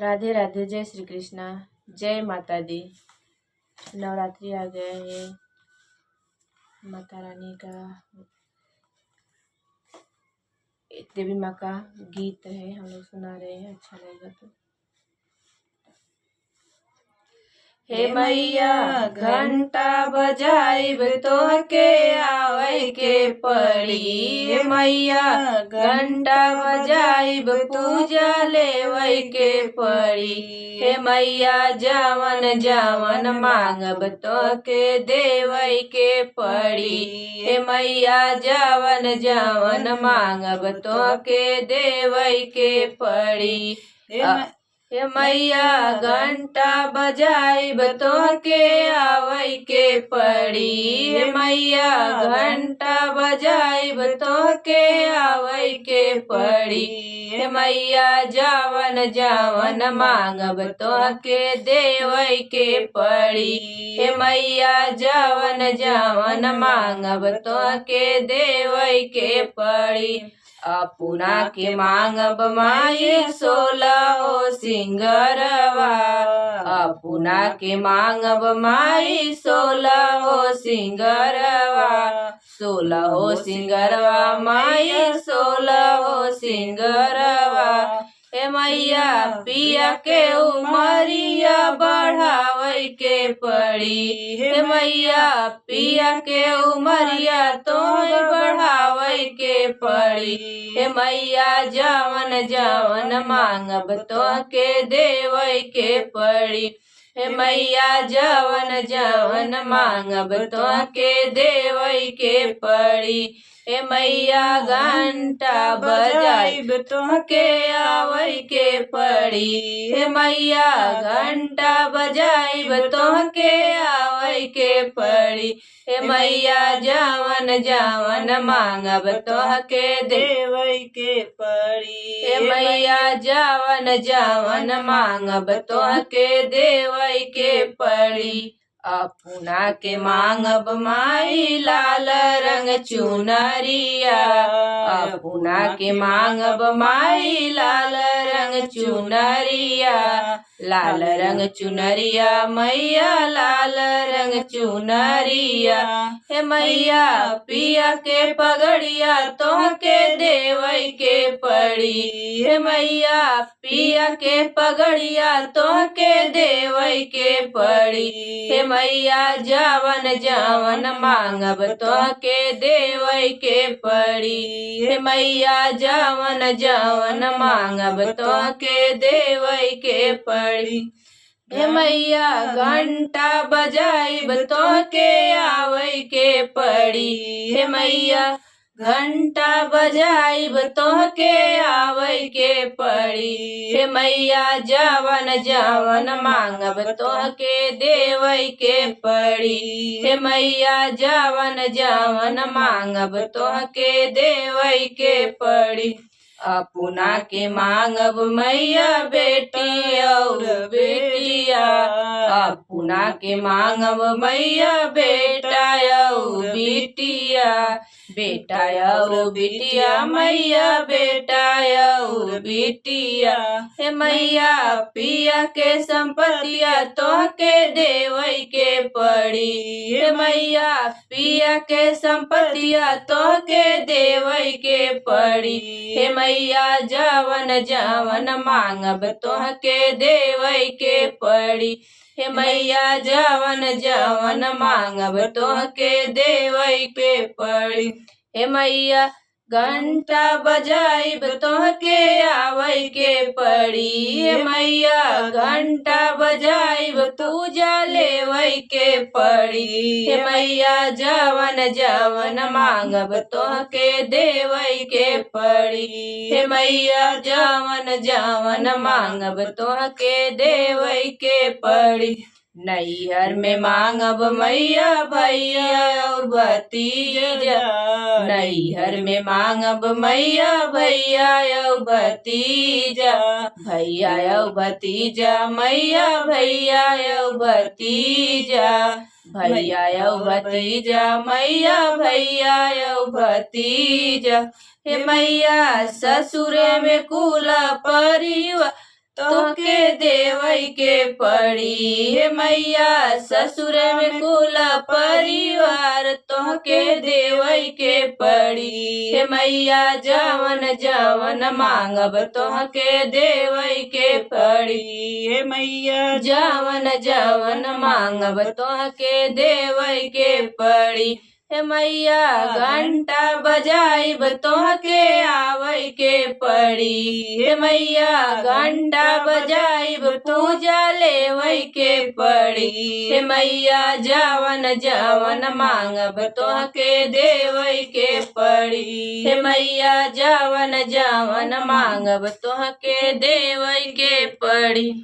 राधे राधे। जय श्री कृष्णा। जय माता दी। नवरात्रि आ गया है। माता रानी का देवी माँ का गीत है, हम लोग सुना रहे हैं। अच्छा लगेगा तो। हे मैया घंटा बजाइब तोहके आवे के पड़ी। हे मैया घंटा बजाइब पूजा लेवे के पड़ी। हे मैया जावन जावन मांगब तोहके देवे के पड़ी। हे मैया जावन जावन मांगब तोहके देवे के पड़ी। हे मैया घंटा बजाइब तोहके आवे के पड़ी। हे मैया घंटा बजाइब तोहके आवे के पड़ी। हे मैया जावन जावन मांगब तोहके देवे के पड़ी। हे मैया जावन जावन मांगब तोहके देवे के पड़ी। अपना के मांगब माई 16 सिंगरवा। अपना के मांगब माई 16 सिंगरवा। 16 सिंगरवा माई 16 सिंगरवा। हे मैया पिया के उमरिया बढ़ावे के पड़ी। हे मैया पिया के उमरिया तोहे बढ़ावे के पड़ी। हे मैया जावन जावन मांगब तोहके देवे के पड़ी। हे मैया जावन जावन मांगब तोहके देवे के पड़ी। हे मैया घंटा बजाइब तोहके आवे के पड़ी। हे मैया घंटा बजाइब तोहके आवे के पड़ी। हे मैया जावन जावन मांगब तोहके देवे के पड़ी। हे मैया जावन जावन मांगब तोहके देवे के पड़ी। अपना के मांगब माई लाल रंग चुनरिया। अपना के मांगब माई लाल रंग चुनरिया। लाल रंग चुनरिया मैया लाल रंग चुनरिया। हे मैया पिया के पगड़िया तोहके देवे के पड़ी। हे मैया पिया के पगड़िया तोहके देवे के पड़ी। हे मैया जावन जावन मांगब तोहके देवे के पड़ी। हे मैया जावन जावन मांगब तोहके देवे के पड़ी। हे मैया घंटा बजाइब तोहके आवे के पड़ी। हे मैया घंटा बजाइब तोहके आवे के पड़ी। हे मैया जावन जावन मांगब तोहके देवे के पड़ी। हे मैया जावन जावन मांगब तोहके देवे के पड़ी। अपना के मांगब मैया बेटी और बेटिया। अपना के मांगब मैया बेटा और बेटिया। बेटा और बेटिया मैया बेटा और बेटिया। हे मैया पिया के संपत्तिया तोहके देवे के पड़ी। हे मैया पिया के संपत्तिया तोहके देवे के पड़ी। हे मैया जावन जावन मांगब तोहके देवे के पड़ी। हे मैया जावन जावन मांगब तोहके देवे के पड़ी। हे मैया घंटा बजाइब तोहके आवे के पड़ी। हे मैया घंटा बजाइब पूजा लेवे के पड़ी। हे मैया जावन जावन मांगब तोहके देवे के पड़ी। हे मैया जावन जावन मांगब तोहके देवे के पड़ी। नैहर में मांगब मैया भैया और भतीजा। नैहर में मांगब मैया भैया और भतीजा। भैया और भतीजा मैया भैया और भतीजा। भैया और भतीजा मैया भैया और भतीजा। हे मैया ससुरे में कुल परिवार तोहके देवई के पड़ी। हे मैया ससुर में कुल परिवार तोहके देवई के पड़ी। हे मैया जवन जवन मांगब तोहके देवई के पड़ी। हे मैया जवन जवन मांगब तोहके देवई के पड़ी। हे मैया घंटा बजाइब तोहके आवई के पड़ी। हे मैया घंटा बजाइब पूजा लेवई के पड़ी। हे मैया जवन जवन मांगब तोहके देवई के पड़ी। हे मैया जवन जवन मांगब तोहके देवई के पड़ी।